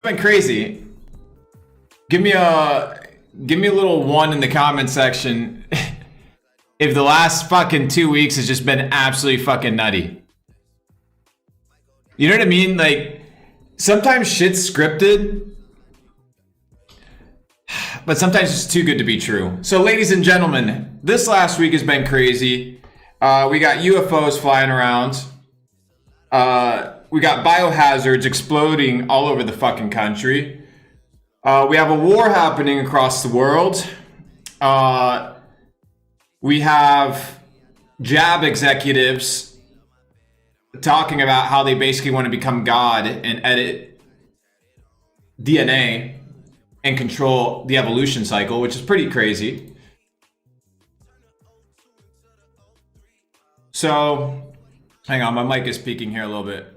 Been crazy. Give me a little one in the comment section if the last fucking 2 weeks has just been absolutely fucking nutty. You know what I mean? Like, sometimes shit's scripted, but sometimes it's too good to be true. So, ladies and gentlemen, this last week has been crazy. We got UFOs flying around. We got biohazards exploding all over the fucking country. We have a war happening across the world. We have jab executives talking about how they basically want to become God and edit DNA and control the evolution cycle, which is pretty crazy. So, hang on, my mic is peaking here a little bit.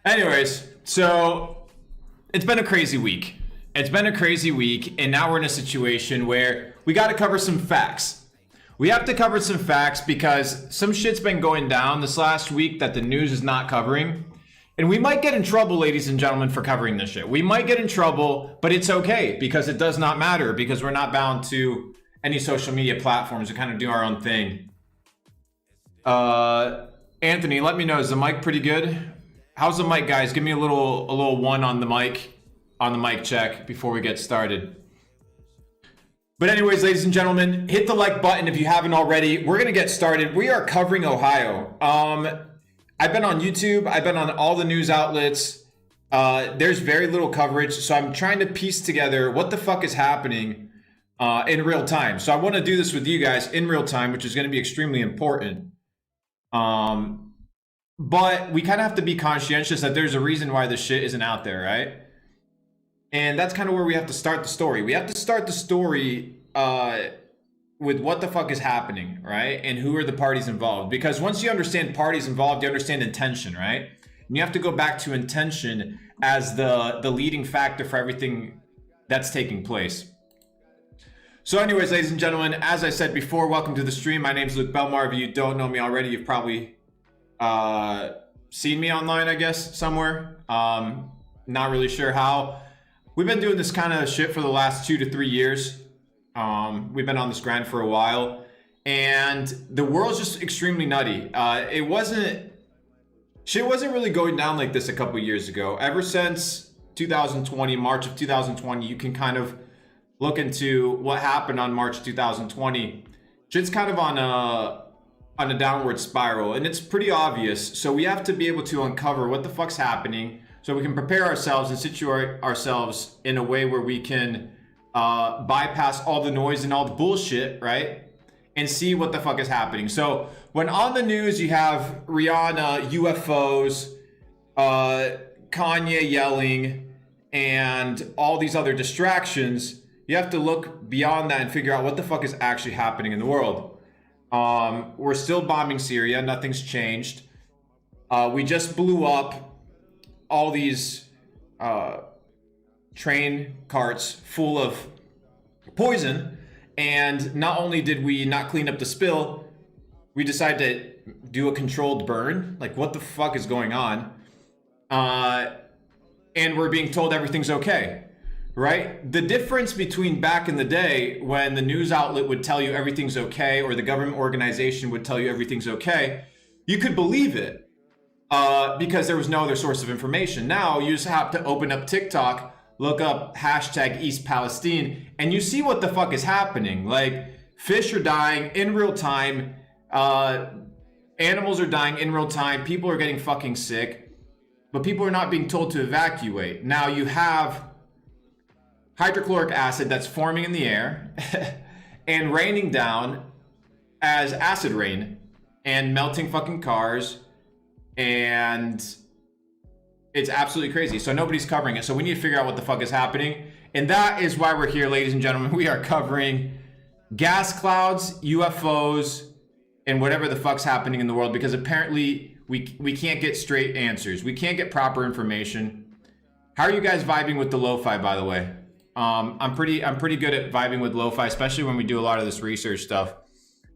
Anyways, so it's been a crazy week. It's been a crazy week, and now we're in a situation where we got to cover some facts. We have to cover some facts because some shit's been going down this last week that the news is not covering. And we might get in trouble, ladies and gentlemen, for covering this shit. We might get in trouble, but it's okay because it does not matter because we're not bound to any social media platforms. We kind of do our own thing. Anthony, let me know, is the mic pretty good? How's the mic, guys? Give me a little one on the mic check before we get started. But anyways, ladies and gentlemen, hit the like button if you haven't already. We're gonna get started. We are covering Ohio. I've been on YouTube. I've been on all the news outlets. There's very little coverage, so I'm trying to piece together what the fuck is happening in real time. So I want to do this with you guys in real time, which is going to be extremely important. But we kind of have to be conscientious that there's a reason why this shit isn't out there, right? And that's kind of where we have to start the story. We have to start the story with what the fuck is happening, right? And who are the parties involved? Because once you understand parties involved, you understand intention, right? And you have to go back to intention as the leading factor for everything that's taking place. So anyways, ladies and gentlemen, as I said before, welcome to the stream. My name's Luke Belmar. If you don't know me already, you've probably seen me online, I guess, somewhere. Not really sure how. We've been doing this kind of shit for the last 2 to 3 years. We've been on this grind for a while, and the world's just extremely nutty. Shit wasn't really going down like this a couple years ago. Ever since 2020, March of 2020, you can kind of look into what happened on March 2020. Shit's kind of on a downward spiral, and it's pretty obvious. So we have to be able to uncover what the fuck's happening so we can prepare ourselves and situate ourselves in a way where we can bypass all the noise and all the bullshit, right? And see what the fuck is happening. So when on the news you have Rihanna, UFOs, Kanye yelling, and all these other distractions, you have to look beyond that and figure out what the fuck is actually happening in the world. We're still bombing Syria. Nothing's changed. We just blew up all these train carts full of poison. And not only did we not clean up the spill, we decided to do a controlled burn. Like, what the fuck is going on? And we're being told everything's okay. Right? The difference between back in the day when the news outlet would tell you everything's okay, or the government organization would tell you everything's okay, you could believe it because there was no other source of information. Now you just have to open up TikTok, look up hashtag East Palestine, and you see what the fuck is happening. Like, fish are dying in real time, animals are dying in real time, people are getting fucking sick, but people are not being told to evacuate. Now you have hydrochloric acid that's forming in the air and raining down as acid rain and melting fucking cars, and it's absolutely crazy. So nobody's covering it. So we need to figure out what the fuck is happening. And that is why we're here, ladies and gentlemen. We are covering gas clouds, UFOs, and whatever the fuck's happening in the world, because apparently we can't get straight answers. We can't get proper information. How are you guys vibing with the lo-fi, by the way? I'm pretty good at vibing with lo-fi, especially when we do a lot of this research stuff.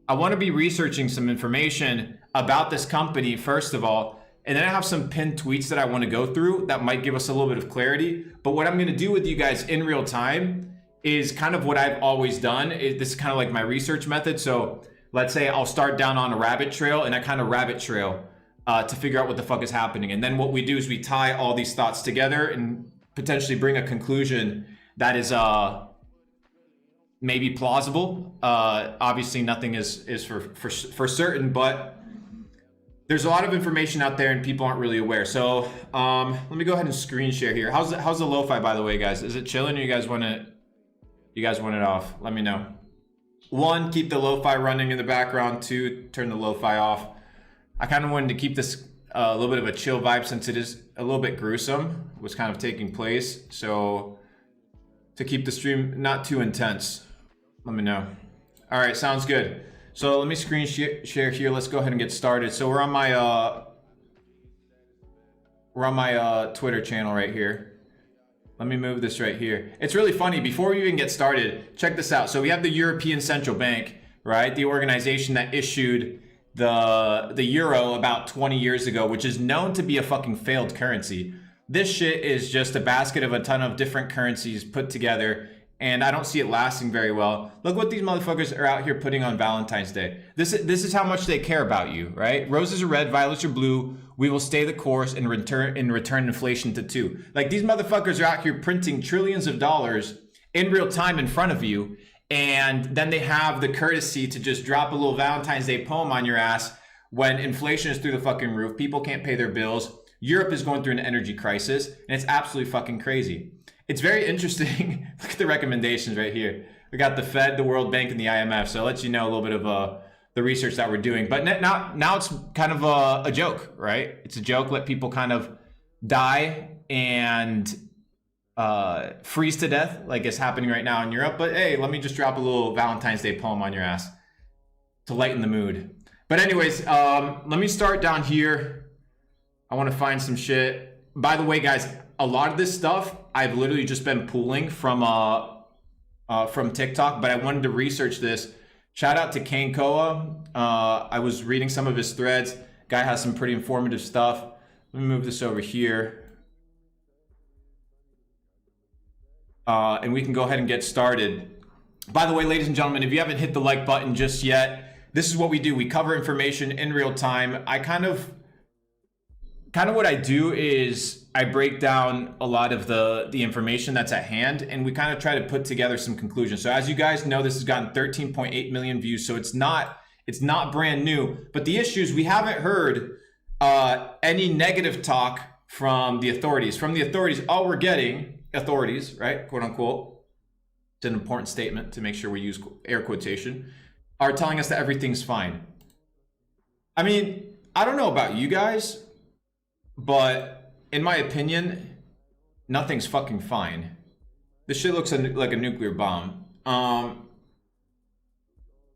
I want to be researching some information about this company, first of all, And then I have some pinned tweets that I want to go through that might give us a little bit of clarity. But what I'm going to do with you guys in real time is kind of what I've always done. This is kind of like my research method. So let's say I'll start down on a rabbit trail, and I kind of rabbit trail to figure out what the fuck is happening. And then what we do is we tie all these thoughts together and potentially bring a conclusion that is maybe plausible. Obviously nothing is for certain, but there's a lot of information out there and people aren't really aware. So let me go ahead and screen share here. How's the lo-fi, by the way, guys? Is it chilling, or you guys want it off? Let me know. 1, keep the lo-fi running in the background. 2, turn the lo-fi off. I kind of wanted to keep this a little bit of a chill vibe since it is a little bit gruesome, what's kind of taking place. So to keep the stream not too intense, let me know. All right, sounds good. So let me screen share here. Let's go ahead and get started. So we're on my Twitter channel right here. Let me move this right here. It's really funny. Before we even get started, check this out. So we have the European Central Bank, right? The organization that issued the euro about 20 years ago, which is known to be a fucking failed currency. This shit is just a basket of a ton of different currencies put together, and I don't see it lasting very well. Look what these motherfuckers are out here putting on Valentine's Day. This is how much they care about you, right? Roses are red, violets are blue. We will stay the course and return inflation to 2. Like, these motherfuckers are out here printing trillions of dollars in real time in front of you, and then they have the courtesy to just drop a little Valentine's Day poem on your ass when inflation is through the fucking roof. People can't pay their bills. Europe is going through an energy crisis, and it's absolutely fucking crazy. It's very interesting. Look at the recommendations right here. We got the Fed, the World Bank, and the IMF. So it lets you know a little bit of the research that we're doing. But now it's kind of a joke, right? It's a joke. Let people kind of die and freeze to death, like it's happening right now in Europe. But hey, let me just drop a little Valentine's Day poem on your ass to lighten the mood. But anyways, let me start down here. I want to find some shit. By the way, guys, a lot of this stuff I've literally just been pulling from TikTok, but I wanted to research this. Shout out to Kane Koa. I was reading some of his threads. Guy has some pretty informative stuff. Let me move this over here. And we can go ahead and get started. By the way, ladies and gentlemen, if you haven't hit the like button just yet, this is what we do. We cover information in real time. I kind of what I do is I break down a lot of the information that's at hand, and we kind of try to put together some conclusions. So as you guys know, this has gotten 13.8 million views, so it's not brand new. But the issue is we haven't heard any negative talk from the authorities. From the authorities, all we're getting, authorities, right, quote unquote, it's an important statement to make sure we use air quotation, are telling us that everything's fine. I mean, I don't know about you guys, but in my opinion, nothing's fucking fine. This shit looks like a nuclear bomb.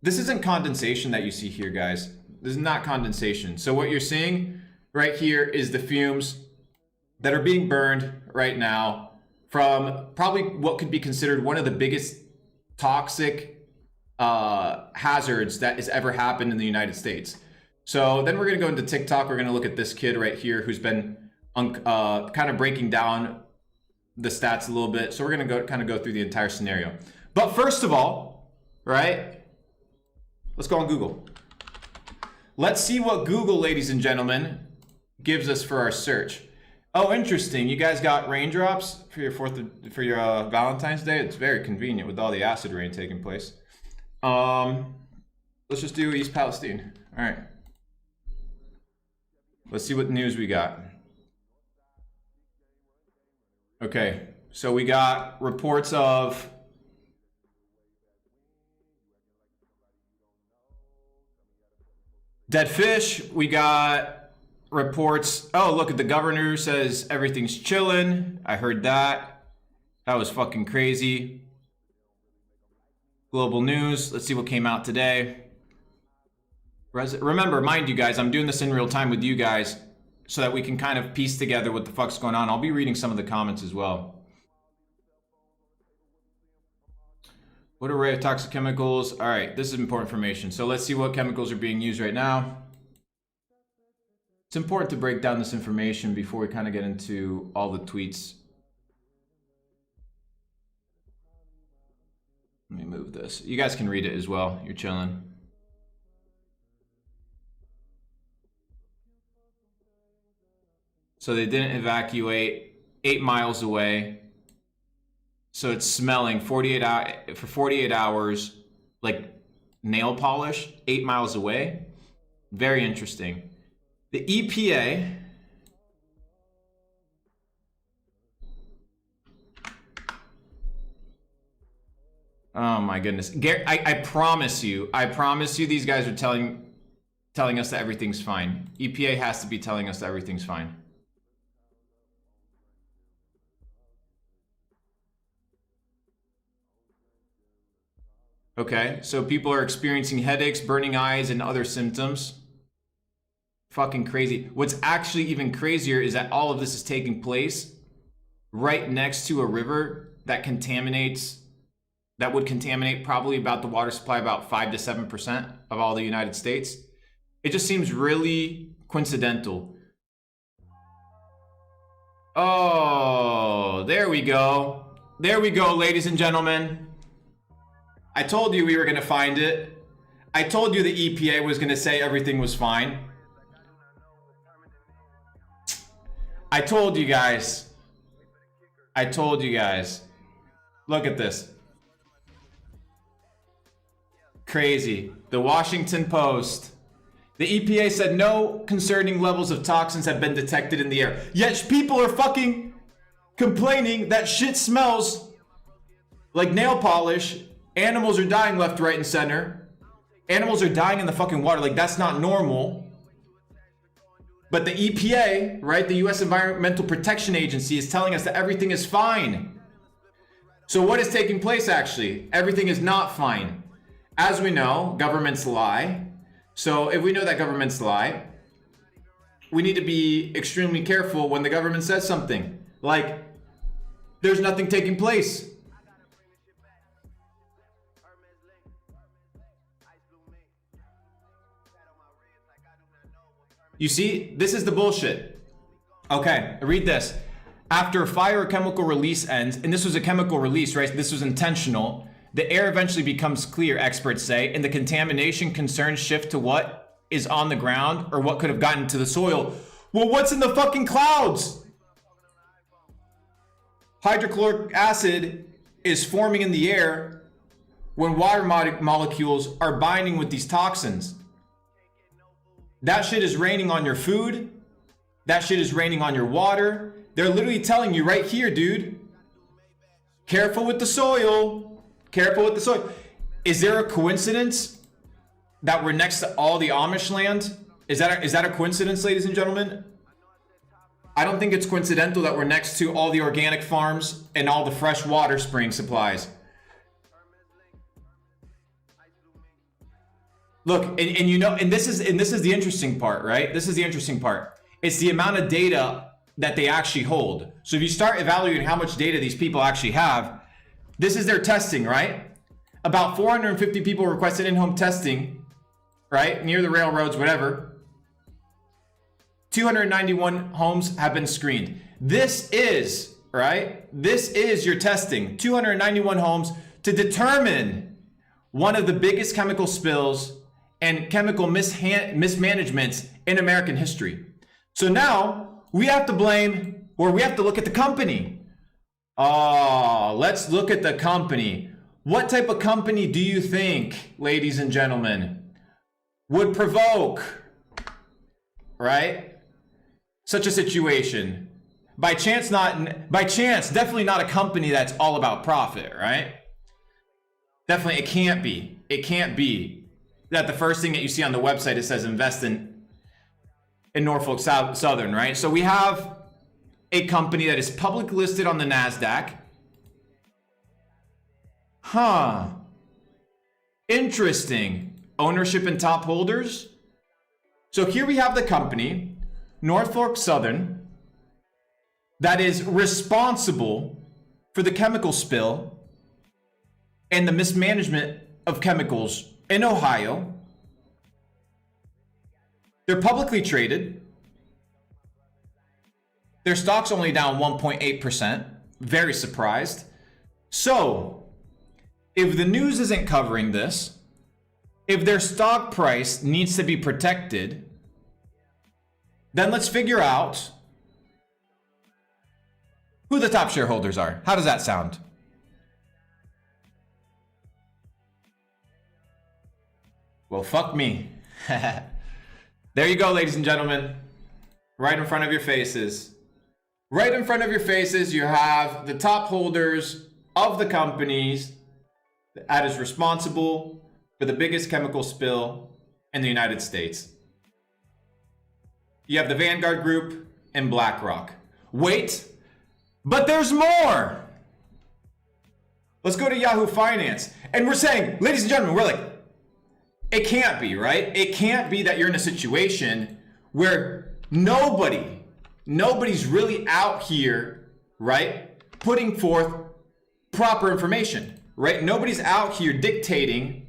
This isn't condensation that you see here, guys. This is not condensation. So what you're seeing right here is the fumes that are being burned right now from probably what could be considered one of the biggest toxic hazards that has ever happened in the United States. So then we're going to go into TikTok. We're going to look at this kid right here who's been kind of breaking down the stats a little bit. So we're going to go through the entire scenario. But first of all, right, let's go on Google. Let's see what Google, ladies and gentlemen, gives us for our search. Oh, interesting. You guys got raindrops for your Valentine's Day. It's very convenient with all the acid rain taking place. Let's just do East Palestine. All right. Let's see what news we got. Okay, so we got reports of dead fish. We got reports. Oh, look at the governor says everything's chilling. I heard that. That was fucking crazy. Global news. Let's see what came out today. Remember, mind you guys, I'm doing this in real time with you guys so that we can kind of piece together what the fuck's going on. I'll be reading some of the comments as well. What array of toxic chemicals? All right, this is important information. So let's see what chemicals are being used right now. It's important to break down this information before we kind of get into all the tweets. Let me move this. You guys can read it as well. You're chilling. So they didn't evacuate 8 miles away. So it's smelling for 48 hours like nail polish 8 miles away. Very interesting. The EPA oh my goodness. I promise you these guys are telling us that everything's fine. EPA has to be telling us that everything's fine. Okay, so people are experiencing headaches, burning eyes, and other symptoms. Fucking crazy. What's actually even crazier is that all of this is taking place right next to a river that would contaminate probably about the water supply about 5 to 7% of all the United States. It just seems really coincidental. Oh, there we go. There we go, ladies and gentlemen. I told you we were going to find it. I told you the EPA was going to say everything was fine. I told you guys. Look at this. Crazy. The Washington Post. The EPA said no concerning levels of toxins have been detected in the air. Yet people are fucking complaining that shit smells like nail polish. Animals are dying left, right, and center. Animals are dying in the fucking water. Like, that's not normal. But the EPA, right, the US Environmental Protection Agency, is telling us that everything is fine. So what is taking place, actually? Everything is not fine. As we know, governments lie. So if we know that governments lie, we need to be extremely careful when the government says something. Like, there's nothing taking place. You see, this is the bullshit. Okay, read this. After a fire or chemical release ends, and this was a chemical release, right? This was intentional. The air eventually becomes clear, experts say, and the contamination concerns shift to what is on the ground or what could have gotten to the soil. Well, what's in the fucking clouds? Hydrochloric acid is forming in the air when water molecules are binding with these toxins. That shit is raining on your food. That shit is raining on your water. They're literally telling you right here, dude. Careful with the soil. Careful with the soil. Is there a coincidence that we're next to all the Amish land? Is that a coincidence, ladies and gentlemen? I don't think it's coincidental that we're next to all the organic farms and all the fresh water spring supplies. Look, and this is the interesting part, right? This is the interesting part. It's the amount of data that they actually hold. So if you start evaluating how much data these people actually have, this is their testing, right? About 450 people requested in-home testing, right? Near the railroads, whatever. 291 homes have been screened. This is, right? This is your testing. 291 homes to determine one of the biggest chemical spills and chemical mismanagements in American history. So now we have to blame, or we have to look at the company. Oh, let's look at the company. What type of company do you think, ladies and gentlemen, would provoke, right, such a situation? By chance, definitely not a company that's all about profit, right? Definitely, it can't be. It can't be that the first thing that you see on the website, it says invest in Norfolk Southern, right? So we have a company that is publicly listed on the NASDAQ. Interesting. Ownership and top holders. So here we have the company, Norfolk Southern, that is responsible for the chemical spill and the mismanagement of chemicals in Ohio. They're publicly traded. Their stock's only down 1.8%. Very surprised. So, if the news isn't covering this, if their stock price needs to be protected, then let's figure out who the top shareholders are. How does that sound? Well, fuck me. There you go, ladies and gentlemen. Right in front of your faces. Right in front of your faces, you have the top holders of the companies that is responsible for the biggest chemical spill in the United States. You have the Vanguard Group and BlackRock. Wait, but there's more. Let's go to Yahoo Finance. And we're saying, ladies and gentlemen, we're like, it can't be, right? It can't be that you're in a situation where nobody's really out here, right, putting forth proper information, right? Nobody's out here dictating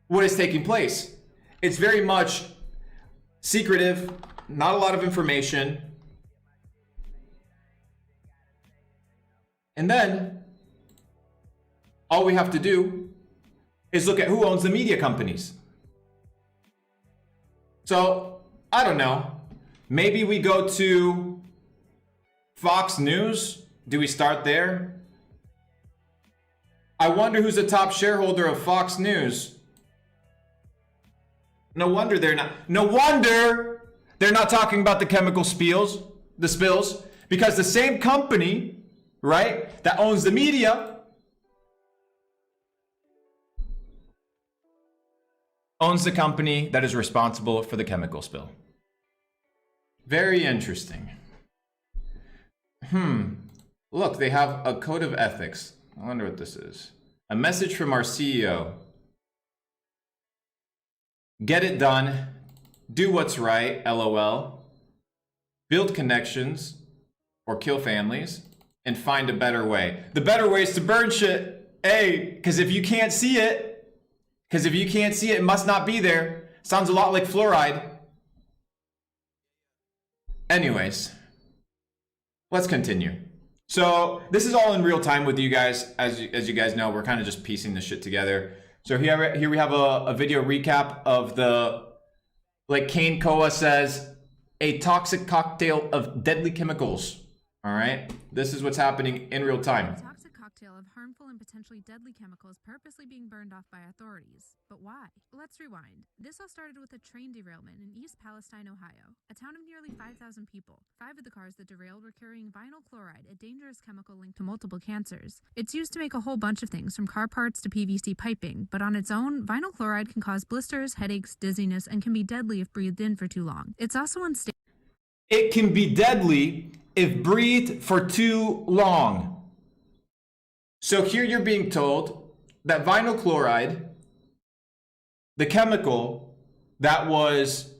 what is taking place. It's very much secretive, not a lot of information. And then all we have to do is look at who owns the media companies. So, I don't know. Maybe we go to Fox News. Do we start there? I wonder who's the top shareholder of Fox News. No wonder they're not talking about the chemical spills, because the same company, right, that owns the media owns the company that is responsible for the chemical spill. Very interesting. Look, they have a code of ethics. I wonder what this is. A message from our CEO. Get it done. Do what's right, LOL. Build connections or kill families and find a better way. The better way is to burn shit. Hey, because if you can't see it, it must not be there. Sounds a lot like fluoride. Anyways, let's continue. So this is all in real time with you guys. As you guys know, we're kind of just piecing this shit together. So here we have a video recap of like Kane Koa says, a toxic cocktail of deadly chemicals. All right, this is what's happening in real time. A toxic cocktail of harmful and potentially deadly chemicals purposely being burned off by authorities. But why? Let's rewind. This all started with a train derailment in East Palestine, Ohio, a town of nearly 5,000 people. 5 of the cars that derailed were carrying vinyl chloride, a dangerous chemical linked to multiple cancers. It's used to make a whole bunch of things, from car parts to PVC piping, but on its own, vinyl chloride can cause blisters, headaches, dizziness, and can be deadly if breathed in for too long. It's also unstable. It can be deadly if breathed for too long. So here you're being told that vinyl chloride, the chemical that was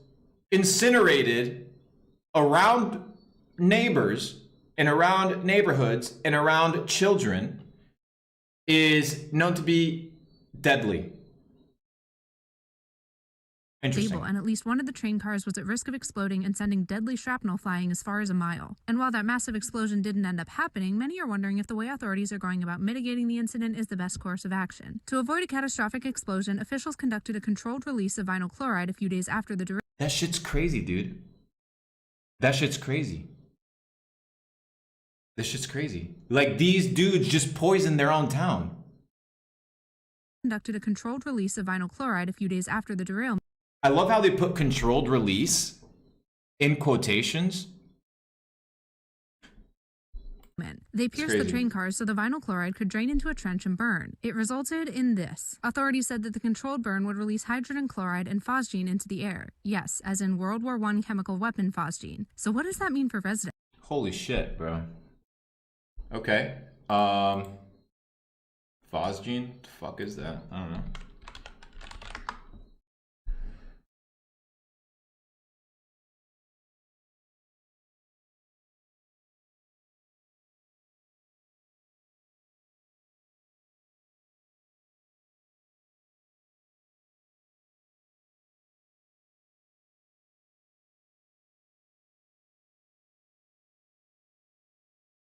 incinerated around neighbors and around neighborhoods and around children, is known to be deadly. Interesting. And at least one of the train cars was at risk of exploding and sending deadly shrapnel flying as far as a mile. And while that massive explosion didn't end up happening, many are wondering if the way authorities are going about mitigating the incident is the best course of action. To avoid a catastrophic explosion, officials conducted a controlled release of vinyl chloride a few days after the derailment. That shit's crazy, dude. That shit's crazy. This shit's crazy. Like, these dudes just poisoned their own town. Conducted a controlled release of vinyl chloride a few days after the derailment. I love how they put controlled release in quotations. They pierced the train cars so the vinyl chloride could drain into a trench and burn. It resulted in this. Authorities said that the controlled burn would release hydrogen chloride and phosgene into the air. Yes, as in World War I chemical weapon phosgene. So what does that mean for residents? Holy shit, bro. Okay. Phosgene? The fuck is that? I don't know.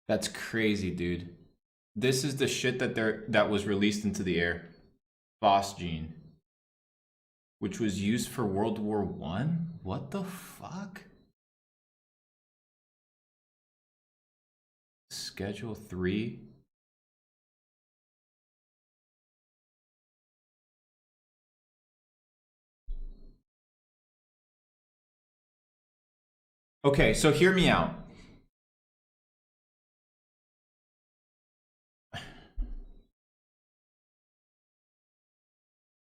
That's crazy, dude. This is the shit that was released into the air. Phosgene, which was used for World War One. What the fuck? Schedule 3. Okay, so hear me out.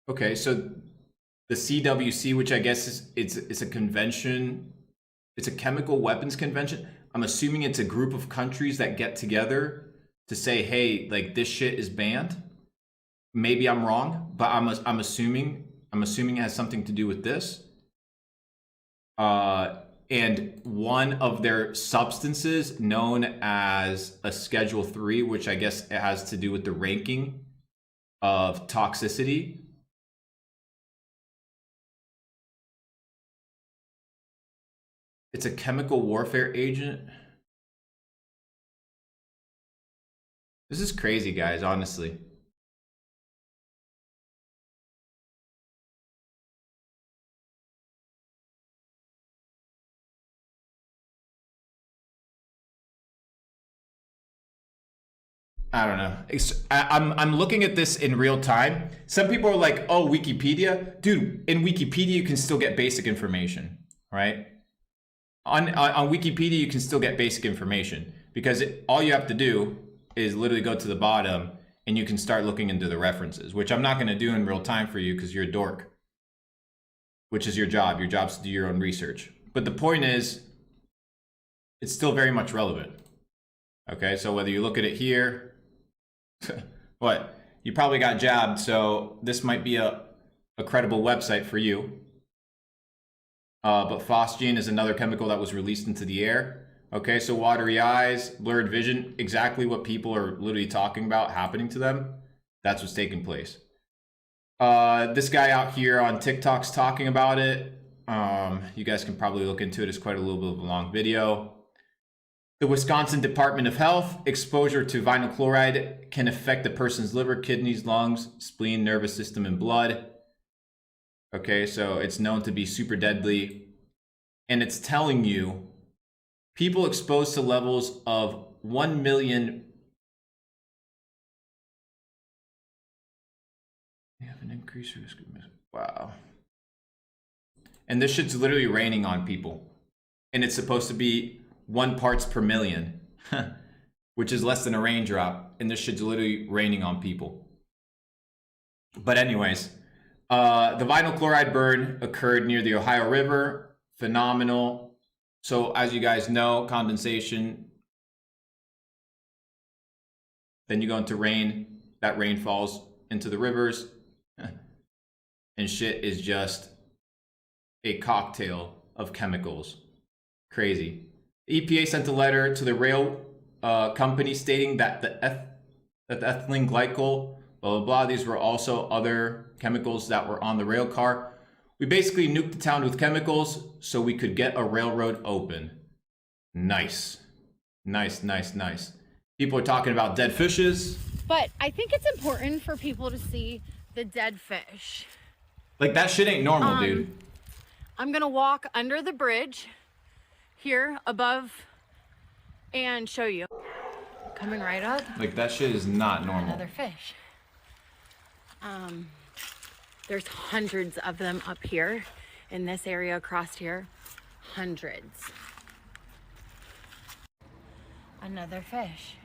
Okay, so the CWC, which I guess is it's a convention, it's a chemical weapons convention. I'm assuming it's a group of countries that get together to say, hey, like this shit is banned. Maybe I'm wrong, but I'm assuming it has something to do with this. And one of their substances known as a Schedule 3, which I guess it has to do with the ranking of toxicity. It's a chemical warfare agent. This is crazy, guys, honestly. I don't know. I'm looking at this in real time. Some people are like, "Oh, Wikipedia, dude." In Wikipedia, you can still get basic information, right? On Wikipedia, you can still get basic information because all you have to do is literally go to the bottom and you can start looking into the references, which I'm not going to do in real time for you because you're a dork, which is your job. Your job's to do your own research. But the point is, it's still very much relevant. Okay, so whether you look at it here, what? You probably got jabbed, so this might be a credible website for you. But phosgene is another chemical that was released into the air. Okay, so watery eyes, blurred vision, exactly what people are literally talking about happening to them. That's what's taking place. This guy out here on TikTok's talking about it. You guys can probably look into it. It's quite a little bit of a long video. The Wisconsin Department of Health, exposure to vinyl chloride can affect the person's liver, kidneys, lungs, spleen, nervous system, and blood. Okay, so it's known to be super deadly. And it's telling you people exposed to levels of 1 million. They have an increased risk of wow. And this shit's literally raining on people. And it's supposed to be 1 parts per million, which is less than a raindrop. And this shit's literally raining on people. But anyways, the vinyl chloride burn occurred near the Ohio River. Phenomenal. So as you guys know, condensation. Then you go into rain. That rain falls into the rivers. And shit is just a cocktail of chemicals. Crazy. The EPA sent a letter to the rail company stating that the ethylene glycol, blah, blah, blah. These were also other chemicals that were on the rail car. We basically nuked the town with chemicals so we could get a railroad open. Nice. Nice, nice, nice. People are talking about dead fishes. But I think it's important for people to see the dead fish. Like, that shit ain't normal, dude. I'm gonna walk under the bridge here above and show you. Coming right up. Like, that shit is not normal. Another fish. There's hundreds of them up here in this area across here. Hundreds. Another fish.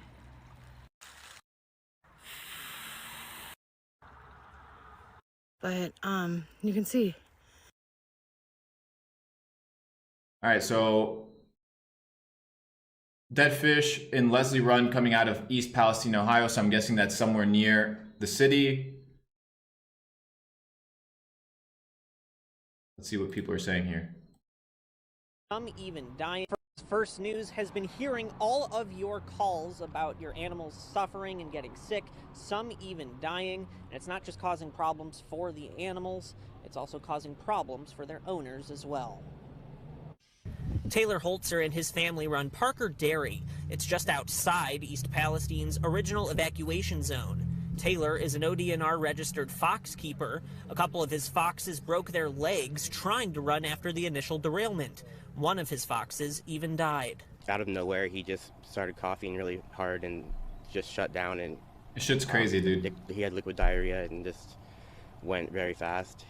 But you can see. All right, so dead fish in Leslie Run coming out of East Palestine, Ohio. So I'm guessing that's somewhere near the city. Let's see what people are saying here. Some even dying. First News has been hearing all of your calls about your animals suffering and getting sick, some even dying. And it's not just causing problems for the animals, it's also causing problems for their owners as well. Taylor Holzer and his family run Parker Dairy. It's just outside East Palestine's original evacuation zone. Taylor is an ODNR registered fox keeper. A couple of his foxes broke their legs trying to run after the initial derailment. One of his foxes even died. Out of nowhere, he just started coughing really hard and just shut down. And shit's crazy, dude. He had liquid diarrhea and just went very fast.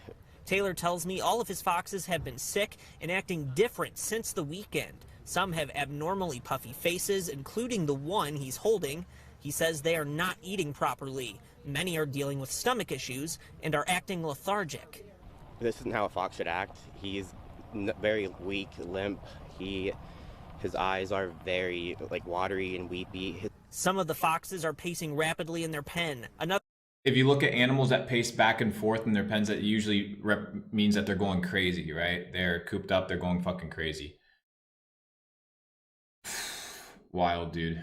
Taylor tells me all of his foxes have been sick and acting different since the weekend. Some have abnormally puffy faces, including the one he's holding. He says they are not eating properly. Many are dealing with stomach issues and are acting lethargic. This isn't how a fox should act. He's very weak, limp. His eyes are very watery and weepy. Some of the foxes are pacing rapidly in their pen. If you look at animals that pace back and forth in their pens, that usually means that they're going crazy, right? They're cooped up, they're going fucking crazy. Wild, dude.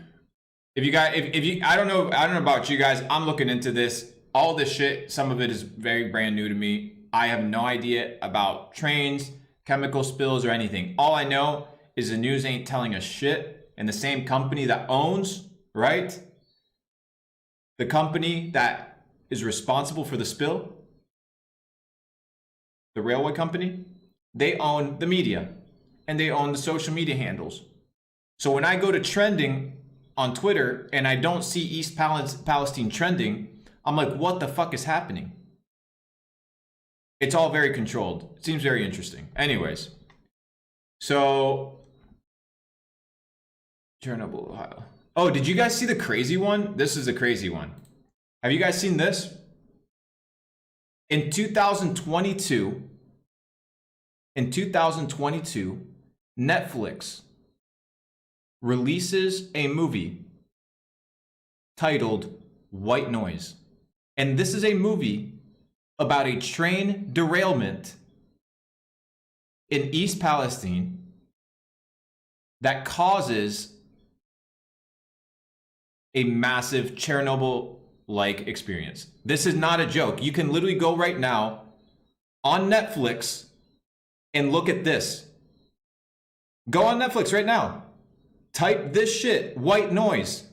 I don't know about you guys. I'm looking into this. All this shit, some of it is very brand new to me. I have no idea about trains, chemical spills, or anything. All I know is the news ain't telling us shit. And the same company that owns, right? The company that is responsible for the spill, the railway company, they own the media and they own the social media handles. So when I go to trending on Twitter and I don't see East Palestine trending, I'm like, what the fuck is happening? It's all very controlled. It seems very interesting. Anyways, so Chernobyl, Ohio. Oh, did you guys see the crazy one? This is a crazy one. Have you guys seen this? In 2022, Netflix releases a movie titled White Noise. And this is a movie about a train derailment in East Palestine that causes a massive Chernobyl-like experience. This is not a joke. You can literally go right now on Netflix and look at this. Go on Netflix right now. Type this shit, White Noise.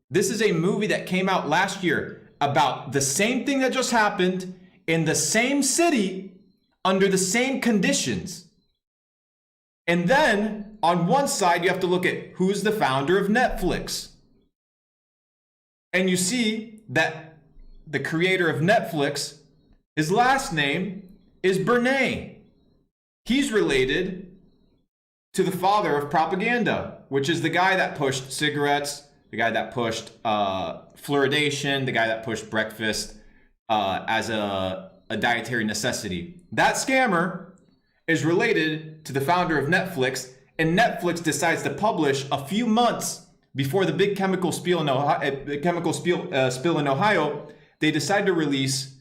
This is a movie that came out last year about the same thing that just happened in the same city under the same conditions. And then on one side, you have to look at who's the founder of Netflix. And you see that the creator of Netflix, his last name is Bernay. He's related to the father of propaganda, which is the guy that pushed cigarettes, the guy that pushed fluoridation, the guy that pushed breakfast as a dietary necessity. That scammer is related to the founder of Netflix, and Netflix decides to publish a few months before the big chemical spill in Ohio, they decide to release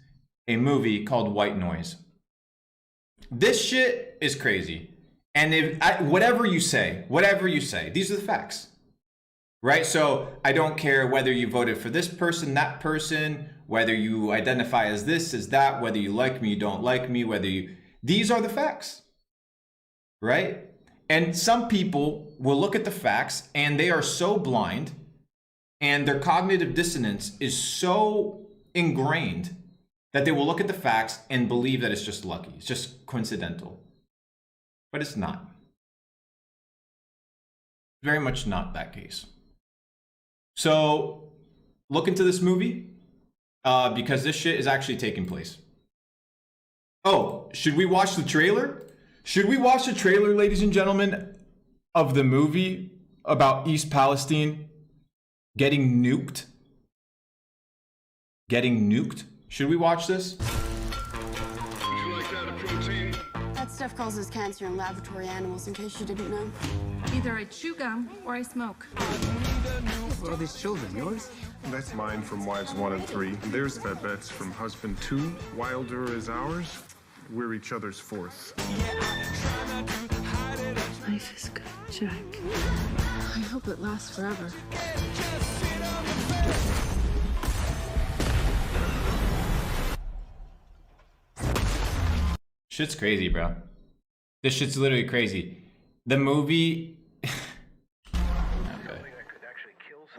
a movie called White Noise. This shit is crazy. And whatever you say, these are the facts, right? So I don't care whether you voted for this person, that person, whether you identify as this, as that, whether you like me, you don't like me, these are the facts, right? And some people will look at the facts and they are so blind and their cognitive dissonance is so ingrained that they will look at the facts and believe that it's just lucky. It's just coincidental. But it's not. Very much not that case. So look into this movie because this shit is actually taking place. Oh, should we watch the trailer? Should we watch the trailer, ladies and gentlemen, of the movie about East Palestine getting nuked? Should we watch this? Would you like that a protein? That stuff causes cancer in laboratory animals, in case you didn't know. Either I chew gum or I smoke. What are these children, yours? That's mine from wives 1 and 3. There's Babette's from husband 2. Wilder is ours. We're each other's 4th. Life is good, Jack. I hope it lasts forever. Shit's crazy, bro. This shit's literally crazy. The movie.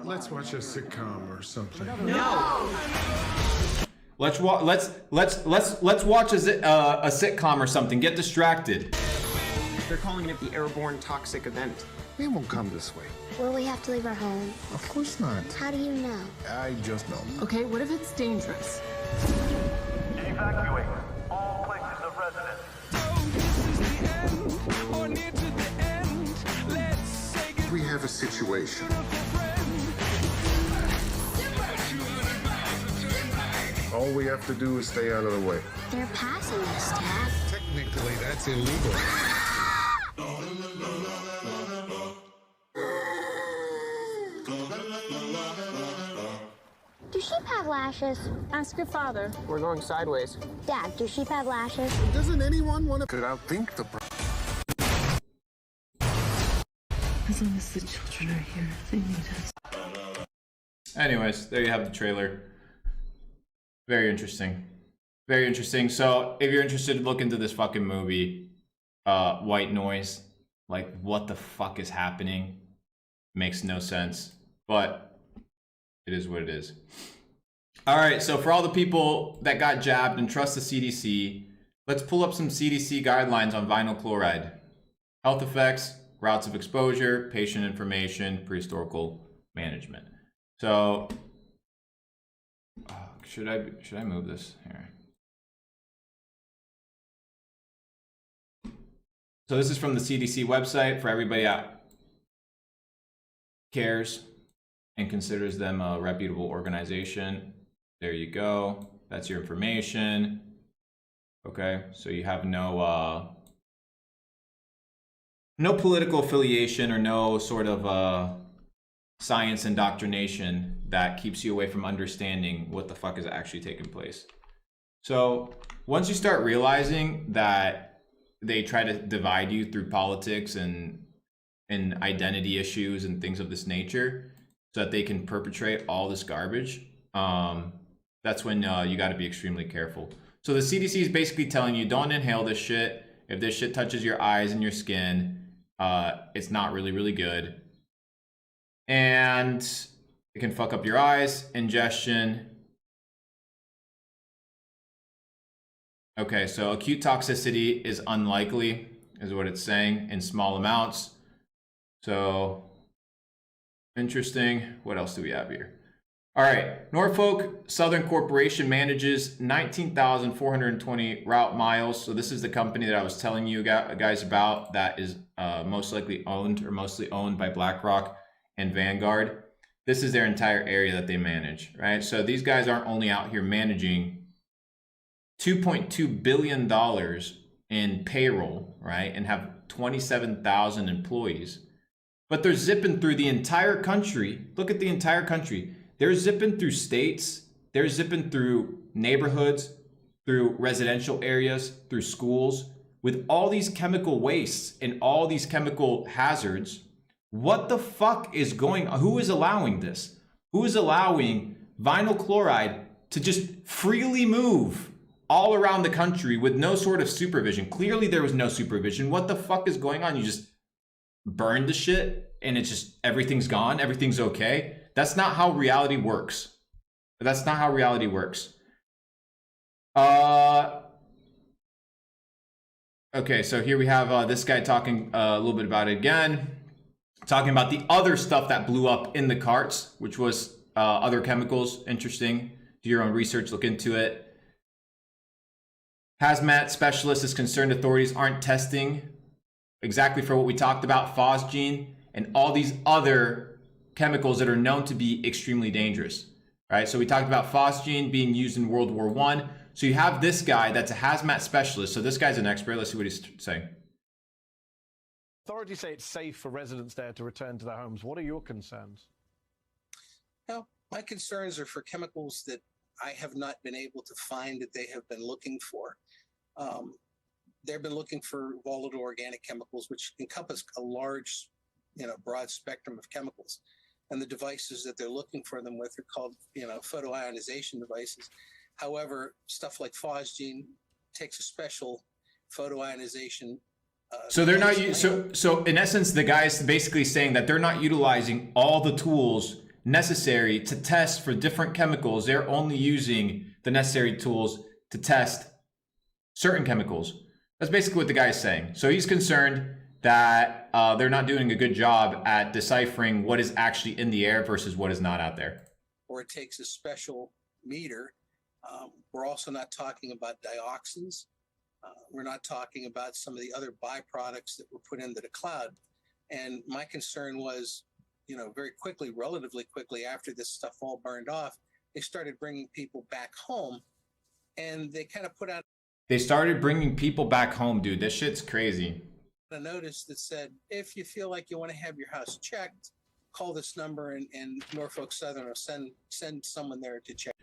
Let's watch a sitcom or something. Let's watch a sitcom or something. Get distracted. They're calling it the airborne toxic event. They won't come this way. Will we have to leave our home? Of course not. How do you know? I just know. Okay, what if it's dangerous? Evacuate all places of residence. We have a situation. All we have to do is stay out of the way. They're passing us, Dad. Technically, that's illegal. Do sheep have lashes? Ask your father. We're going sideways. Dad, do sheep have lashes? Doesn't anyone want to could outthink the As long as the children are here, they need us. Anyways, there you have the trailer. Very interesting. Very interesting. So if you're interested, look into this fucking movie, White Noise. Like, what the fuck is happening? Makes no sense. But it is what it is. All right, so for all the people that got jabbed and trust the CDC, let's pull up some CDC guidelines on vinyl chloride. Health effects, routes of exposure, patient information, prehistorical management. So, should I move this here? So this is from the CDC website for everybody that cares and considers them a reputable organization. There you go. That's your information. Okay, so you have no political affiliation or no sort of science indoctrination that keeps you away from understanding what the fuck is actually taking place. So once you start realizing that they try to divide you through politics and identity issues and things of this nature so that they can perpetrate all this garbage, that's when you got to be extremely careful. So the CDC is basically telling you, don't inhale this shit. If this shit touches your eyes and your skin, it's not really, really good. And it can fuck up your eyes, ingestion. Okay, so acute toxicity is unlikely, is what it's saying, in small amounts. So, interesting. What else do we have here? All right, Norfolk Southern Corporation manages 19,420 route miles. So this is the company that I was telling you guys about that is mostly owned by BlackRock and Vanguard. This is their entire area that they manage, right? So these guys aren't only out here managing $2.2 billion in payroll, right? And have 27,000 employees, but they're zipping through the entire country. Look at the entire country. They're zipping through states. They're zipping through neighborhoods, through residential areas, through schools, with all these chemical wastes and all these chemical hazards. What the fuck is going on? Who is allowing this? Who is allowing vinyl chloride to just freely move all around the country with no sort of supervision? Clearly there was no supervision. What the fuck is going on? You just burn the shit and it's just, everything's gone, everything's okay. That's not how reality works. That's not how reality works. Okay, so here we have this guy talking a little bit about it again. Talking about the other stuff that blew up in the carts, which was other chemicals. Interesting. Do your own research, look into it. Hazmat specialist is concerned authorities aren't testing exactly for what we talked about, phosgene, and all these other chemicals that are known to be extremely dangerous. Right? So we talked about phosgene being used in World War I. So you have this guy that's a hazmat specialist. So this guy's an expert. Let's see what he's saying. Authorities say it's safe for residents there to return to their homes. What are your concerns? Well, my concerns are for chemicals that I have not been able to find that they have been looking for. They've been looking for volatile organic chemicals, which encompass a large, broad spectrum of chemicals. And the devices that they're looking for them with are called, photoionization devices. However, stuff like phosgene takes a special photoionization So they're not so in essence, the guy's basically saying that they're not utilizing all the tools necessary to test for different chemicals. They're only using the necessary tools to test certain chemicals. That's basically what the guy's saying. So he's concerned that they're not doing a good job at deciphering what is actually in the air versus what is not out there. Or it takes a special meter. We're also not talking about dioxins. We're not talking about some of the other byproducts that were put into the cloud. And my concern was, you know, very quickly, relatively quickly after this stuff all burned off, they started bringing people back home, and they kind of put out. They started bringing people back home, dude. This shit's crazy. A notice that said, if you feel like you want to have your house checked, call this number, and Norfolk Southern will send someone there to check.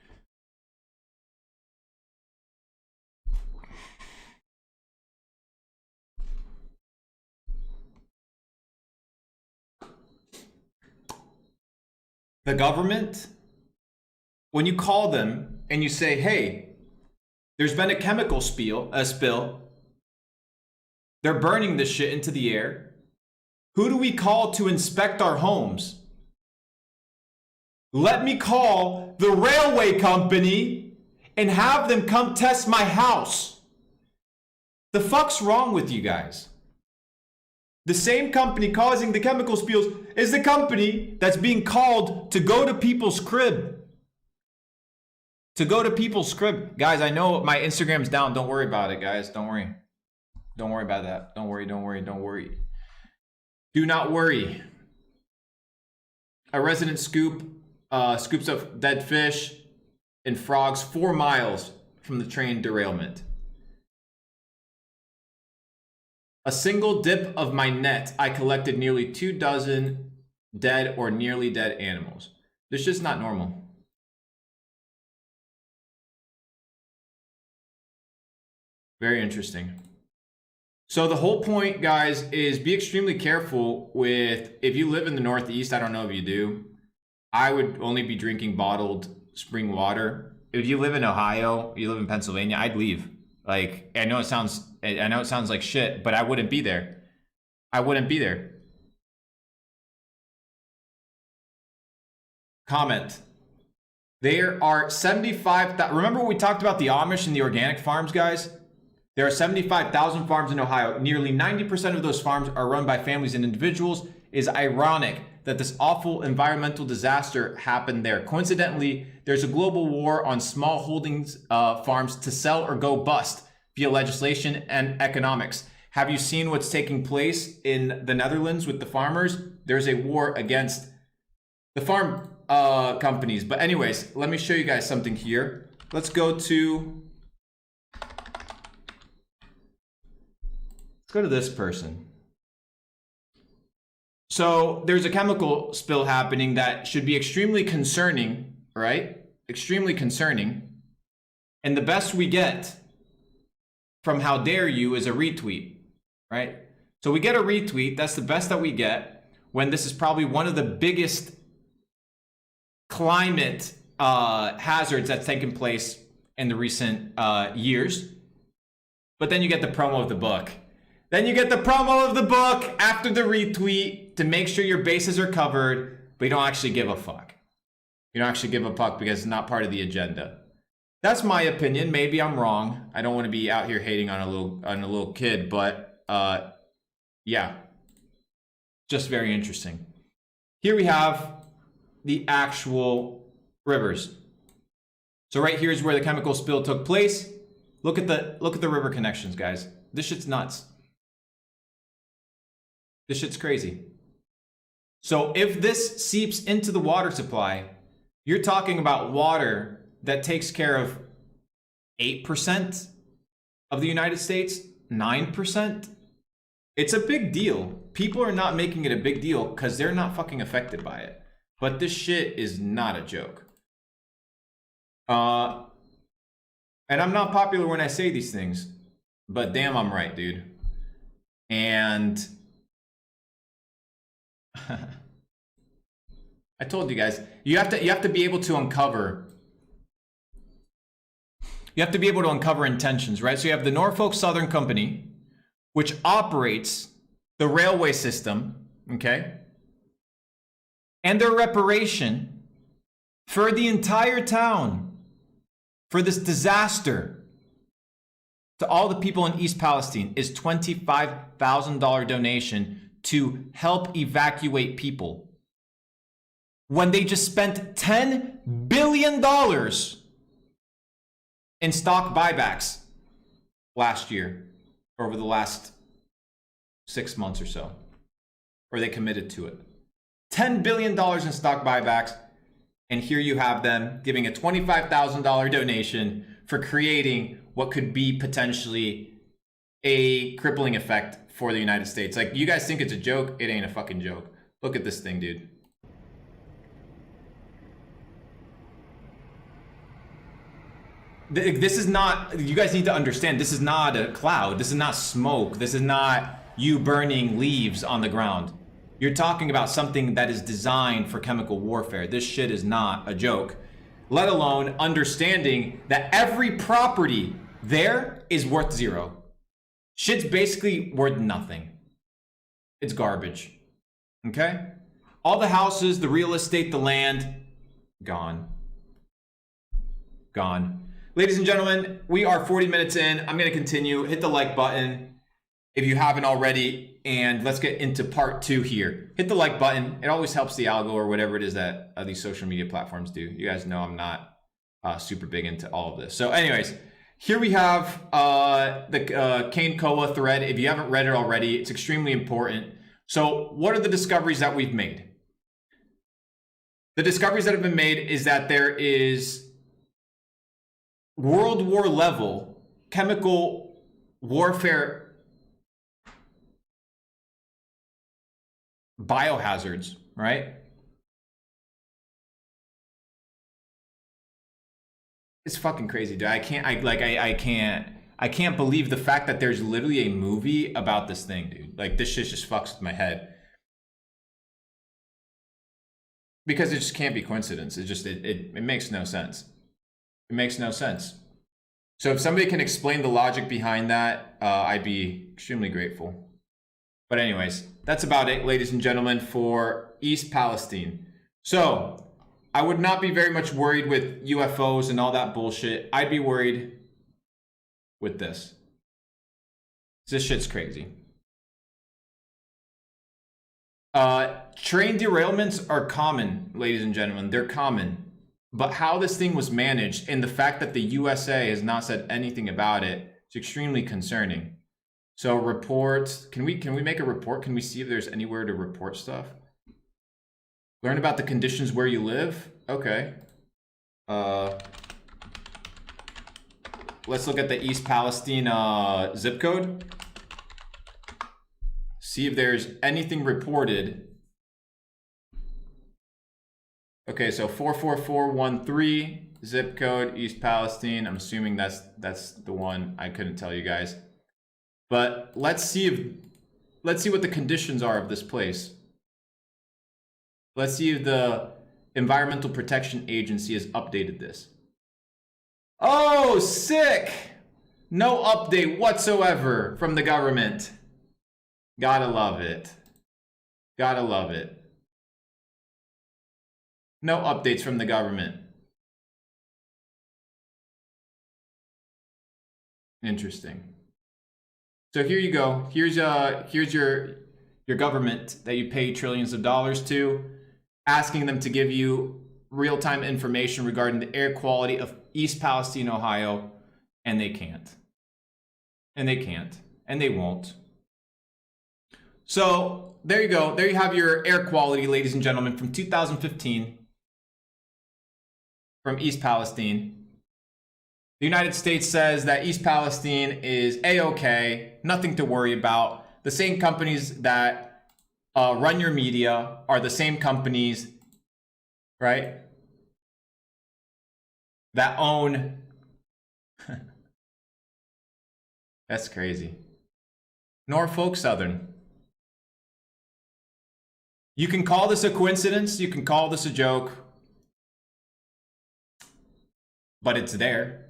The government, when you call them and you say, hey, there's been a chemical spill, they're burning this shit into the air. Who do we call to inspect our homes? Let me call the railway company and have them come test my house. The fuck's wrong with you guys? The same company causing the chemical spills is the company that's being called to go to people's crib. To go to people's crib. Guys, I know my Instagram's down. Don't worry about it, guys. Don't worry. Don't worry about that. Don't worry, don't worry, don't worry. Do not worry. A resident scoops up dead fish and frogs 4 miles from the train derailment. A single dip of my net, I collected nearly 2 dozen dead or nearly dead animals. This is just not normal. Very interesting. So the whole point, guys, is be extremely careful with, if you live in the Northeast, I don't know if you do, I would only be drinking bottled spring water. If you live in Ohio, you live in Pennsylvania, I'd leave. Like, I know it sounds like shit, but I wouldn't be there. I wouldn't be there. Comment. There are 75,000. Remember when we talked about the Amish and the organic farms, guys? There are 75,000 farms in Ohio. Nearly 90% of those farms are run by families and individuals. It is ironic that this awful environmental disaster happened there. Coincidentally, there's a global war on small holdings farms to sell or go bust via legislation and economics. Have you seen what's taking place in the Netherlands with the farmers? There's a war against the farm companies. But anyways, let me show you guys something here. Let's go to this person. So there's a chemical spill happening that should be extremely concerning, right? Extremely concerning. And the best we get from How Dare You is a retweet, right? So we get a retweet. That's the best that we get when this is probably one of the biggest climate hazards that's taken place in the recent years. But then you get the promo of the book. Then you get the promo of the book after the retweet to make sure your bases are covered, but you don't actually give a fuck. You don't actually give a fuck because it's not part of the agenda. That's my opinion. Maybe I'm wrong. I don't want to be out here hating on a little kid, but yeah, just very interesting. Here we have the actual rivers. So right here is where the chemical spill took place. Look at the river connections, guys. This shit's nuts. This shit's crazy. So if this seeps into the water supply, you're talking about water that takes care of 8% of the United States, 9%. It's a big deal. People are not making it a big deal because they're not fucking affected by it. But this shit is not a joke. And I'm not popular when I say these things, but damn, I'm right, dude. And I told you guys, you have to be able to uncover. You have to be able to uncover intentions, right? So you have the Norfolk Southern Company, which operates the railway system, okay, and their reparation for the entire town for this disaster to all the people in East Palestine is $25,000 donation to help evacuate people, when they just spent $10 billion in stock buybacks last year, or over the last 6 months or so, or they committed to it. $10 billion in stock buybacks, and here you have them giving a $25,000 donation for creating what could be potentially a crippling effect for the United States. Like, you guys think it's a joke? It ain't a fucking joke. Look at this thing, dude. This is not, you guys need to understand, this is not a cloud. This is not smoke. This is not you burning leaves on the ground. You're talking about something that is designed for chemical warfare. This shit is not a joke. Let alone understanding that every property there is worth zero. Shit's basically worth nothing. It's garbage. Okay? All the houses, the real estate, the land, gone. Gone. Ladies and gentlemen, we are 40 minutes in. I'm going to continue. Hit the like button if you haven't already, and let's get into part 2 here. Hit the like button. It always helps the algo or whatever it is that these social media platforms do. You guys know I'm not super big into all of this. So anyways, here we have the Kane Koa thread. If you haven't read it already, it's extremely important. So what are the discoveries that we've made? The discoveries that have been made is that there is World War level chemical warfare biohazards, right? It's fucking crazy, dude. I can't believe the fact that there's literally a movie about this thing, dude. Like, this shit just fucks with my head. Because it just can't be coincidence. It just, it makes no sense. It makes no sense. So if somebody can explain the logic behind that, I'd be extremely grateful. But anyways, that's about it, ladies and gentlemen, for East Palestine. So I would not be very much worried with UFOs and all that bullshit. I'd be worried with this. This shit's crazy. Train derailments are common, ladies and gentlemen. They're common. But how this thing was managed and the fact that the USA has not said anything about it is extremely concerning. So reports, can we make a report? Can we see if there's anywhere to report stuff? Learn about the conditions where you live? Okay. Let's look at the East Palestine zip code. See if there's anything reported. Okay, so 44413 zip code, East Palestine. I'm assuming that's the one. I couldn't tell you guys. But let's see what the conditions are of this place. Let's see if the Environmental Protection Agency has updated this. Oh, sick! No update whatsoever from the government. Gotta love it. Gotta love it. No updates from the government. Interesting. So here you go. Here's your government that you pay trillions of dollars to, asking them to give you real-time information regarding the air quality of East Palestine, Ohio, and they can't. And they can't. And they won't. So there you go. There you have your air quality, ladies and gentlemen, from 2015 from East Palestine. The United States says that East Palestine is A-okay, nothing to worry about. The same companies that run your media are the same companies, right, that own. That's crazy. Norfolk Southern. You can call this a coincidence. You can call this a joke. But it's there.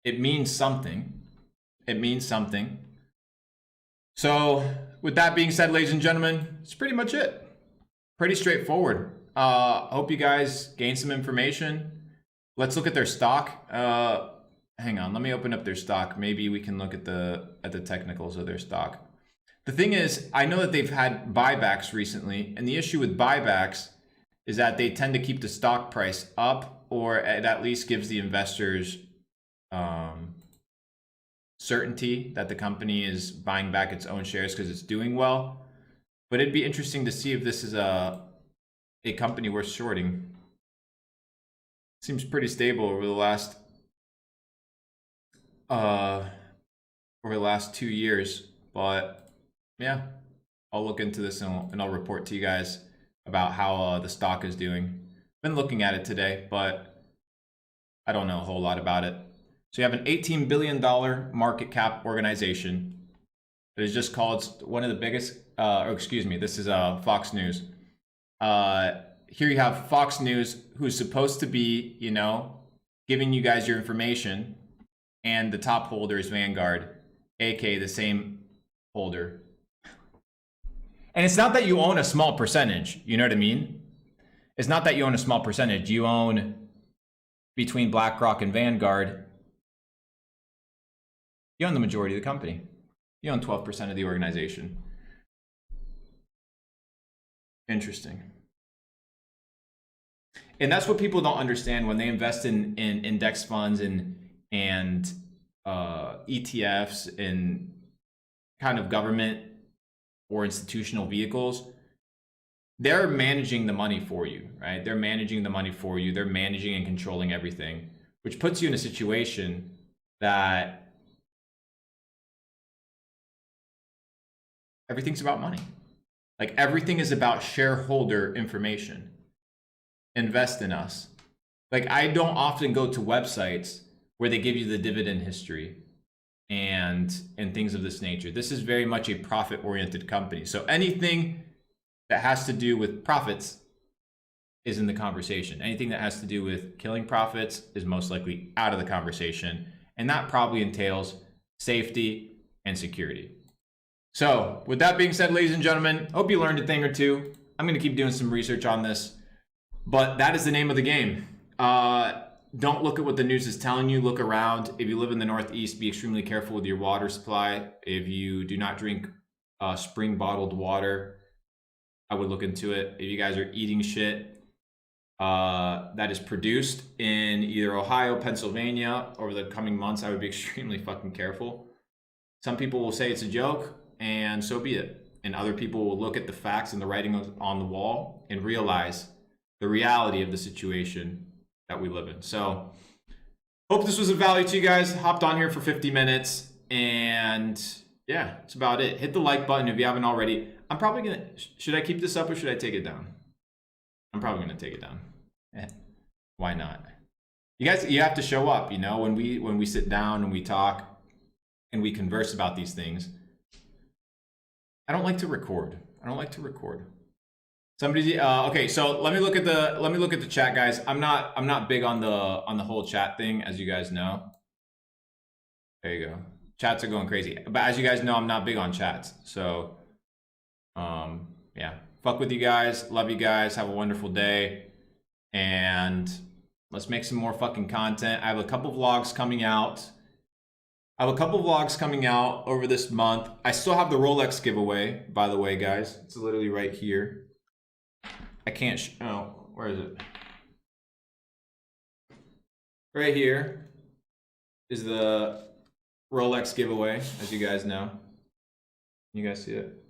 It means something. It means something. So with that being said, ladies and gentlemen, it's pretty much it. Pretty straightforward. Hope you guys gained some information. Let's look at their stock. Hang on, let me open up their stock. Maybe we can look at the technicals of their stock. The thing is, I know that they've had buybacks recently, and the issue with buybacks is that they tend to keep the stock price up, or it at least gives the investors certainty that the company is buying back its own shares because it's doing well. But it'd be interesting to see if this is a company worth shorting. Seems pretty stable over the last 2 years, but yeah, I'll look into this and I'll report to you guys about how the stock is doing. Been looking at it today, but I don't know a whole lot about it. So you have an $18 billion market cap organization that is just called one of the biggest, this is Fox News. Here you have Fox News, who's supposed to be, you know, giving you guys your information, and the top holder is Vanguard, aka the same holder. And it's not that you own a small percentage, you know what I mean? It's not that you own a small percentage. You own, between BlackRock and Vanguard, you own the majority of the company. You own 12% of the organization. Interesting. And that's what people don't understand when they invest in index funds and ETFs and kind of government or institutional vehicles. They're managing the money for you, right? They're managing the money for you. They're managing and controlling everything, which puts you in a situation that everything's about money. Like, everything is about shareholder information. Invest in us. Like, I don't often go to websites where they give you the dividend history and things of this nature. This is very much a profit-oriented company. So anything that has to do with profits is in the conversation. Anything that has to do with killing profits is most likely out of the conversation. And that probably entails safety and security. So with that being said, ladies and gentlemen, hope you learned a thing or two. I'm going to keep doing some research on this, but that is the name of the game. Don't look at what the news is telling you. Look around. If you live in the Northeast, be extremely careful with your water supply. If you do not drink spring bottled water, I would look into it. If you guys are eating shit that is produced in either Ohio, Pennsylvania over the coming months, I would be extremely fucking careful. Some people will say it's a joke, and so be it. And other people will look at the facts and the writing on the wall and realize the reality of the situation that we live in. So hope this was of value to you guys. Hopped on here for 50 minutes, and yeah, that's about it. Hit the like button if you haven't already. I'm probably gonna, should I keep this up or should I take it down? I'm probably gonna take it down. Why not? You guys, you have to show up, you know, when we sit down and we talk and we converse about these things. I don't like to record. Somebody's okay, so let me look at the chat, guys. I'm not big on the whole chat thing, as you guys know. There you go. Chats are going crazy. But as you guys know, I'm not big on chats. So yeah. Fuck with you guys. Love you guys. Have a wonderful day. And let's make some more fucking content. I have a couple vlogs coming out. Over this month. I still have the Rolex giveaway, by the way, guys. It's literally right here. I can't oh, where is it? Right here is the Rolex giveaway, as you guys know. You guys see it?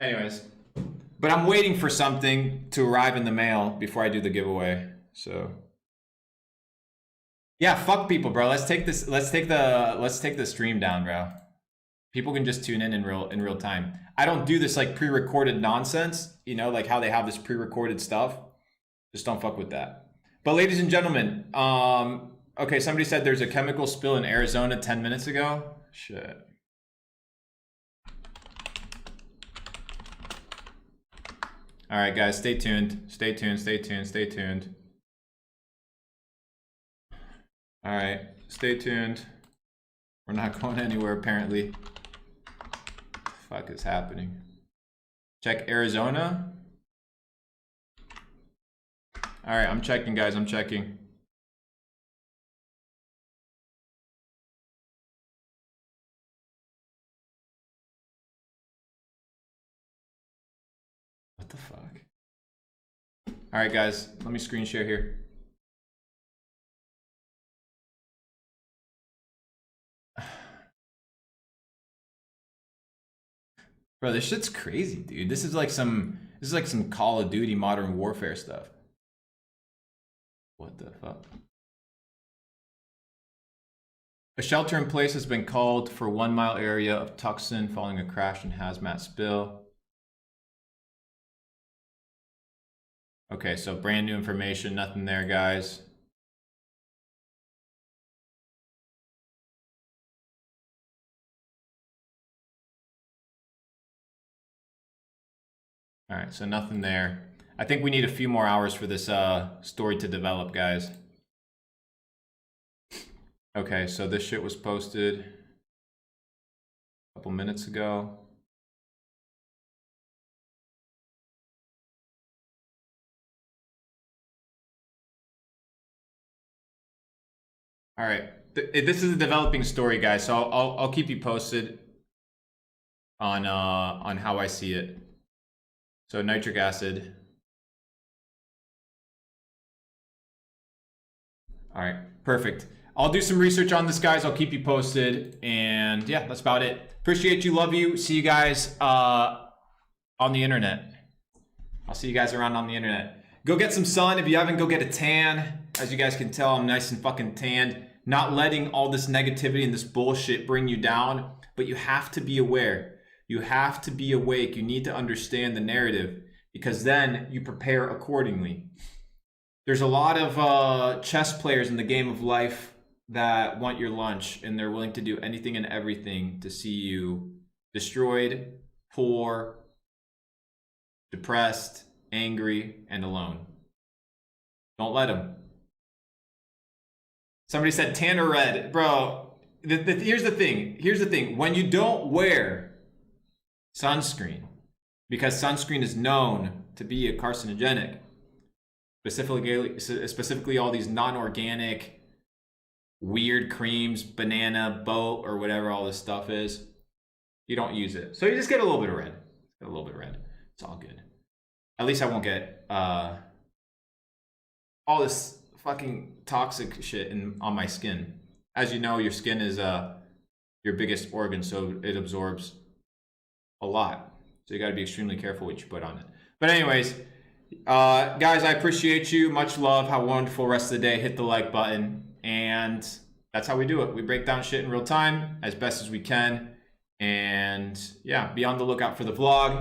Anyways, but I'm waiting for something to arrive in the mail before I do the giveaway. So yeah, fuck people, bro. Let's take the stream down, bro. People can just tune in real time. I don't do this like pre-recorded nonsense, you know, like how they have this pre-recorded stuff. Just don't fuck with that. But ladies and gentlemen, okay, somebody said there's a chemical spill in Arizona 10 minutes ago. Shit. All right, guys, stay tuned. Stay tuned. All right, stay tuned. We're not going anywhere, apparently. What the fuck is happening? Check Arizona. All right, I'm checking, guys. I'm checking. What the fuck? All right, guys. Let me screen share here. Bro, this shit's crazy, dude. This is like some Call of Duty Modern Warfare stuff. What the fuck? A shelter in place has been called for 1 mile area of Tucson following a crash and hazmat spill. Okay, so brand new information, nothing there, guys. All right, so nothing there. I think we need a few more hours for this story to develop, guys. Okay, so this shit was posted a couple minutes ago. All right, this is a developing story, guys. So I'll keep you posted on how I see it. So nitric acid. All right, perfect. I'll do some research on this, guys. I'll keep you posted. And yeah, that's about it. Appreciate you, love you. See you guys on the internet. I'll see you guys around on the internet. Go get some sun. If you haven't, go get a tan. As you guys can tell, I'm nice and fucking tanned. Not letting all this negativity and this bullshit bring you down, but you have to be aware. You have to be awake. You need to understand the narrative because then you prepare accordingly. There's a lot of chess players in the game of life that want your lunch and they're willing to do anything and everything to see you destroyed, poor, depressed, angry, and alone. Don't let them. Somebody said tan or red. Bro, here's the thing. Here's the thing. When you don't wear sunscreen, because sunscreen is known to be a carcinogenic, specifically all these non-organic weird creams, banana, boat, or whatever all this stuff is, you don't use it. So you just get a little bit of red. Get a little bit of red. It's all good. At least I won't get all this fucking toxic shit on my skin. As you know, your skin is your biggest organ, so it absorbs a lot. So you got to be extremely careful what you put on it. But anyways, guys, I appreciate you. Much love. Have a wonderful rest of the day. Hit the like button. And that's how we do it. We break down shit in real time as best as we can. And yeah, be on the lookout for the vlog.